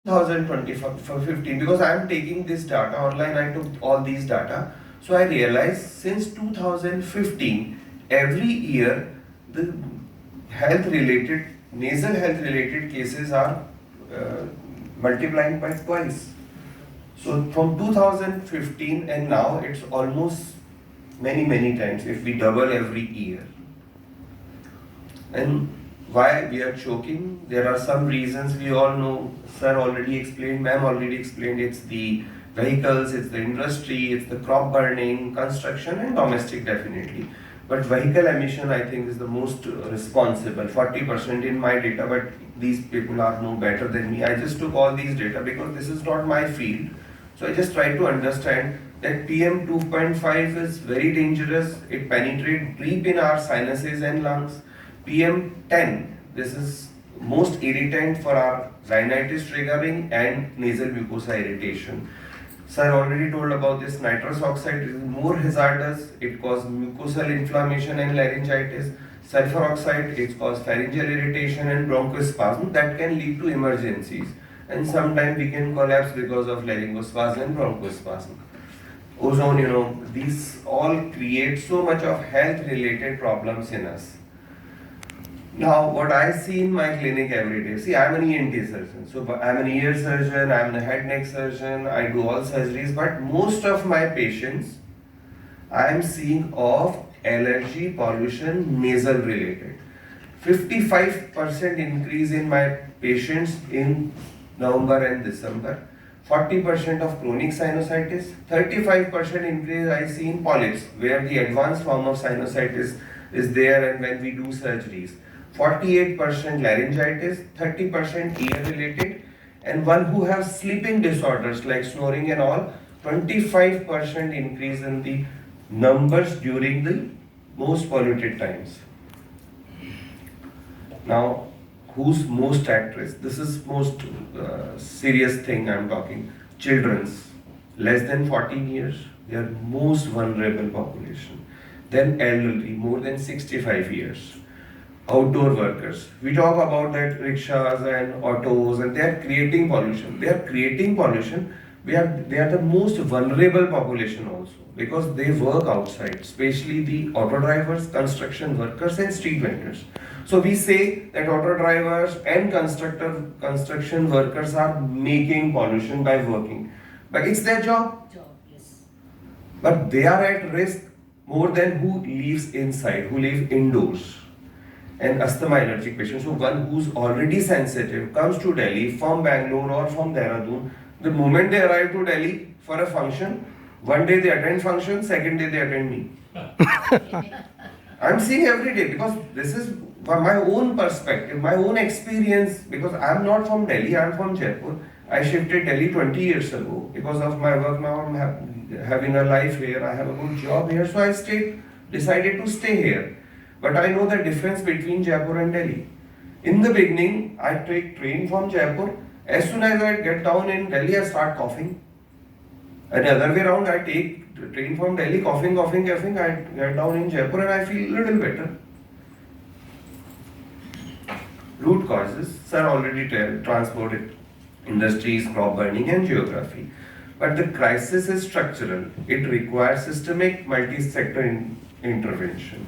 2020 for 15, because I am taking this data online. I took all these data, so I realized since 2015 every year the health related nasal health related cases are uh, multiplying by twice. So from 2015 and now it's almost many times if we double every year. And why we are choking? There are some reasons we all know. Sir already explained, ma'am already explained. It's the vehicles, it's the industry, it's the crop burning, construction, and domestic definitely. But vehicle emission, I think, is the most responsible. 40% in my data, but these people are no better than me. I just took all these data because this is not my field. So I just try to understand that PM 2.5 is very dangerous. It penetrates deep in our sinuses and lungs. PM10, this is most irritant for our rhinitis triggering and nasal mucosa irritation. Sir already told about this. Nitrous oxide is more hazardous. It causes mucosal inflammation and laryngitis. Sulfur oxide, it causes pharyngeal irritation and bronchospasm that can lead to emergencies. And sometimes we can collapse because of laryngospasm and bronchospasm. Ozone, these all create so much of health related problems in us. Now, what I see in my clinic every day, see, I'm an ENT surgeon. So, I'm an ear surgeon, I'm a head neck surgeon, I do all surgeries, but most of my patients I am seeing of allergy, pollution, nasal related. 55% increase in my patients in November and December. 40% of chronic sinusitis, 35% increase I see in polyps, where the advanced form of sinusitis is there and when we do surgeries. 48% laryngitis, 30% ear related, and one who have sleeping disorders like snoring and all, 25% increase in the numbers during the most polluted times. Now, who's most at risk? This is most serious thing I'm talking. Children's less than 14 years, they are most vulnerable population. Then elderly, more than 65 years. Outdoor workers. We talk about that rickshaws and autos and they are creating pollution. They are creating pollution. They are the most vulnerable population also because they work outside, especially the auto drivers, construction workers and street vendors. So we say that auto drivers and construction workers are making pollution by working. But it's their job. Yes. But they are at risk more than who lives inside, who live indoors. And asthma allergic patient, so one who's already sensitive comes to Delhi from Bangalore or from Dehradun. The moment they arrive to Delhi for a function, one day they attend function, second day they attend me. I'm seeing every day because this is my own perspective, my own experience. Because I'm not from Delhi, I'm from Jaipur. I shifted Delhi 20 years ago because of my work. Now I'm having a life here. I have a good job here, so I decided to stay here. But I know the difference between Jaipur and Delhi. In the beginning, I take train from Jaipur. As soon as I get down in Delhi, I start coughing. And the other way around, I take the train from Delhi, coughing. I get down in Jaipur and I feel a little better. Root causes, sir already transported industries, crop burning, and geography. But the crisis is structural. It requires systemic multi-sector intervention.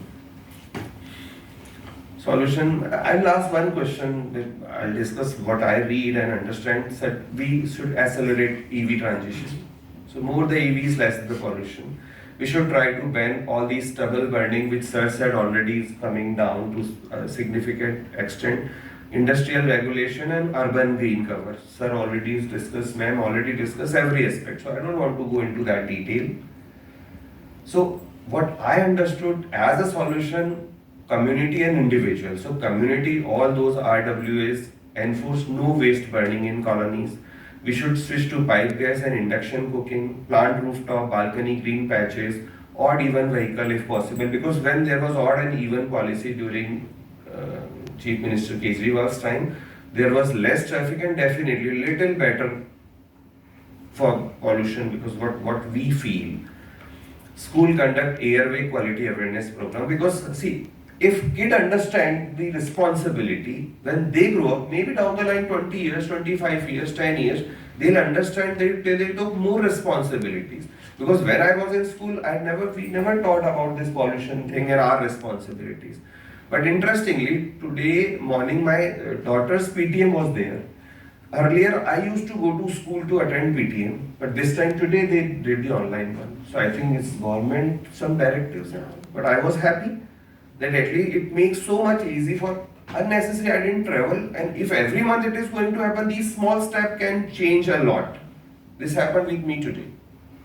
Solution, I'll ask one question. I'll discuss what I read and understand. That we should accelerate EV transition. So more the EVs, less the pollution. We should try to ban all these stubble burning, which sir said already is coming down to a significant extent. Industrial regulation and urban green cover. Sir already discussed, ma'am already discussed every aspect. So I don't want to go into that detail. So what I understood as a solution, community and individual. So community, all those RWAs enforce no waste burning in colonies. We should switch to pipe gas and induction cooking, plant rooftop, balcony green patches, odd even vehicle if possible. Because when there was odd and even policy during Chief Minister Kejriwal's time, there was less traffic and definitely little better for pollution because what we feel. School conduct airway quality awareness program because see, if kid understand the responsibility, when they grow up, maybe down the line 20 years, 25 years, 10 years, they'll understand they took more responsibilities. Because when I was in school, we never thought about this pollution thing and our responsibilities. But interestingly, today morning my daughter's PTM was there. Earlier, I used to go to school to attend PTM, but this time today they did the online one. So I think it's government, some directives and all. But I was happy that at least it makes so much easy for unnecessary I didn't travel, and if every month it is going to happen, these small steps can change a lot. This happened with me today.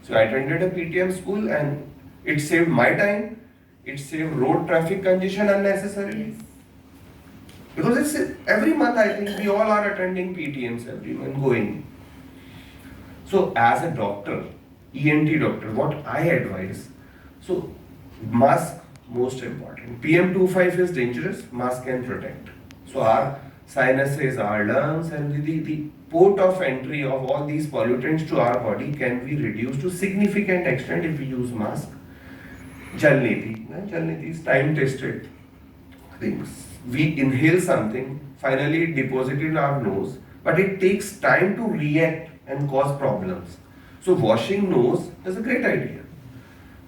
So I attended a PTM school and it saved my time, it saved road traffic congestion unnecessarily. Because it's every month I think we all are attending PTMs every month going. So as a doctor, ENT doctor, what I advise, so mask most important. PM25 is dangerous, mask can protect. So our sinuses, our lungs and the port of entry of all these pollutants to our body can be reduced to significant extent if we use mask. Jalniti is time tested things. We inhale something, finally it deposited in our nose, but it takes time to react and cause problems. So washing nose is a great idea.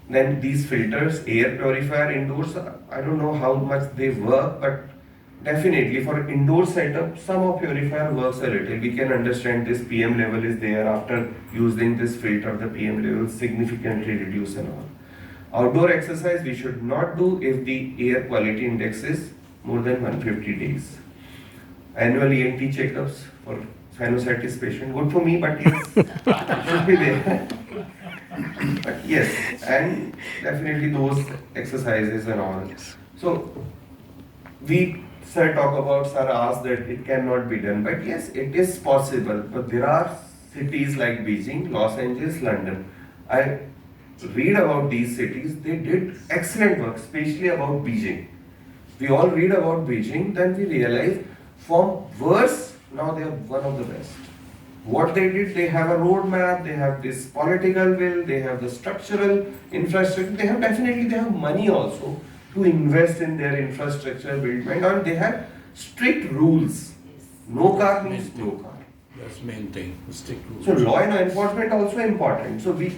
Then these filters, air purifier indoors, I don't know how much they work, but definitely for indoor setup, some of purifier works a little. We can understand this PM level is there after using this filter, the PM level significantly reduce and all. Outdoor exercise we should not do if the air quality index is more than 150 days. Annual ENT checkups for sinusitis patient, good for me, but yes, should be there. But yes, and definitely those exercises and all. So we talk about, sir asked that it cannot be done, but yes, it is possible. But there are cities like Beijing, Los Angeles, London. I read about these cities, they did excellent work, especially about Beijing. We all read about Beijing, then we realize from worse, now they are one of the best. What they did, they have a roadmap, they have this political will, they have the structural infrastructure, they have money also to invest in their infrastructure building, and they have strict rules. No car means no car. That's the main thing, strict rules. So law and enforcement also important. So we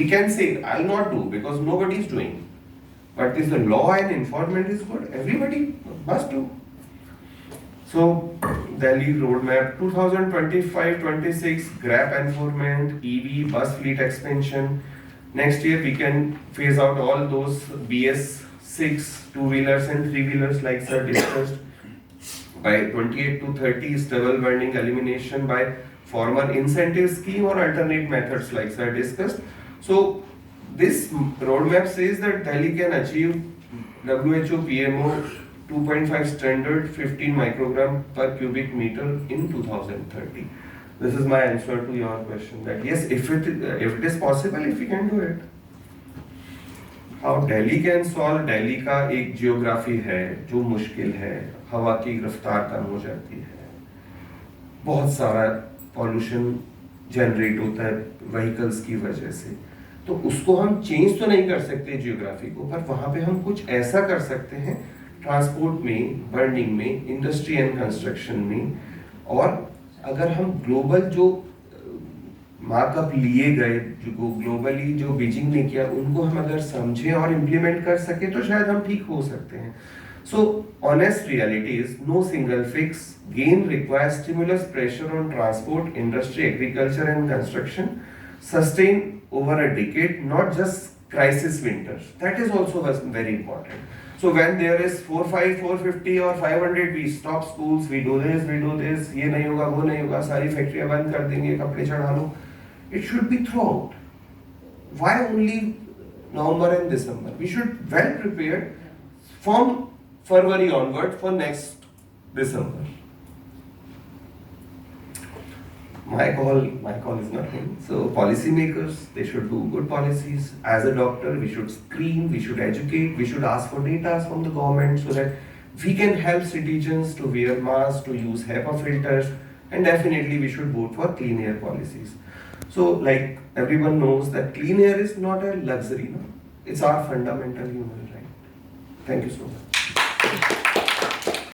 can say, I'll not do because nobody is doing. But if the law and enforcement is good, everybody must do. So Delhi roadmap 2025-26 GRAP enforcement, EV bus fleet expansion. Next year we can phase out all those BS6 two-wheelers and three-wheelers like sir discussed. By 28 to 30 stubble burning elimination by former incentive scheme or alternate methods like sir discussed. So this roadmap says that Delhi can achieve WHO PMO 2.5 standard 15 microgram per cubic meter in 2030. This is my answer to your question that yes, if it is possible, if we can do it. How Delhi can solve, Delhi का एक geography है जो मुश्किल है, हवा की रफ्तार कम हो जाती है, बहुत सारा pollution generate होता है vehicles की वजह से, तो उसको हम change तो नहीं कर सकते geography को, पर वहाँ पे हम कुछ ऐसा कर सकते हैं ट्रांसपोर्ट में, बर्निंग में, इंडस्ट्री एंड कंस्ट्रक्शन में, और अगर हम ग्लोबल जो मार्कअप लिए गए जो ग्लोबली जो बीजिंग ने किया उनको हम अगर समझें और इम्प्लीमेंट कर सके तो शायद हम ठीक हो सकते हैं. So honest reality is no single fix. Gain requires stimulus pressure on transport, industry, agriculture and construction, sustain over a decade, not just crisis winters. That is also very important. So when there is 450 or 500, we stop schools, we do this, ये नहीं होगा, वो नहीं होगा, सारी फैक्ट्रियां बंद कर देंगे, कपड़े चढ़ा लो. It should be throughout. Why only November and December? We should well prepared from February onward for next December. My call is nothing. So policymakers, they should do good policies. As a doctor, we should screen, we should educate, we should ask for data from the government so that we can help citizens to wear masks, to use HEPA filters, and definitely we should vote for clean air policies. So like everyone knows that clean air is not a luxury, no? It's our fundamental human right. Thank you so much.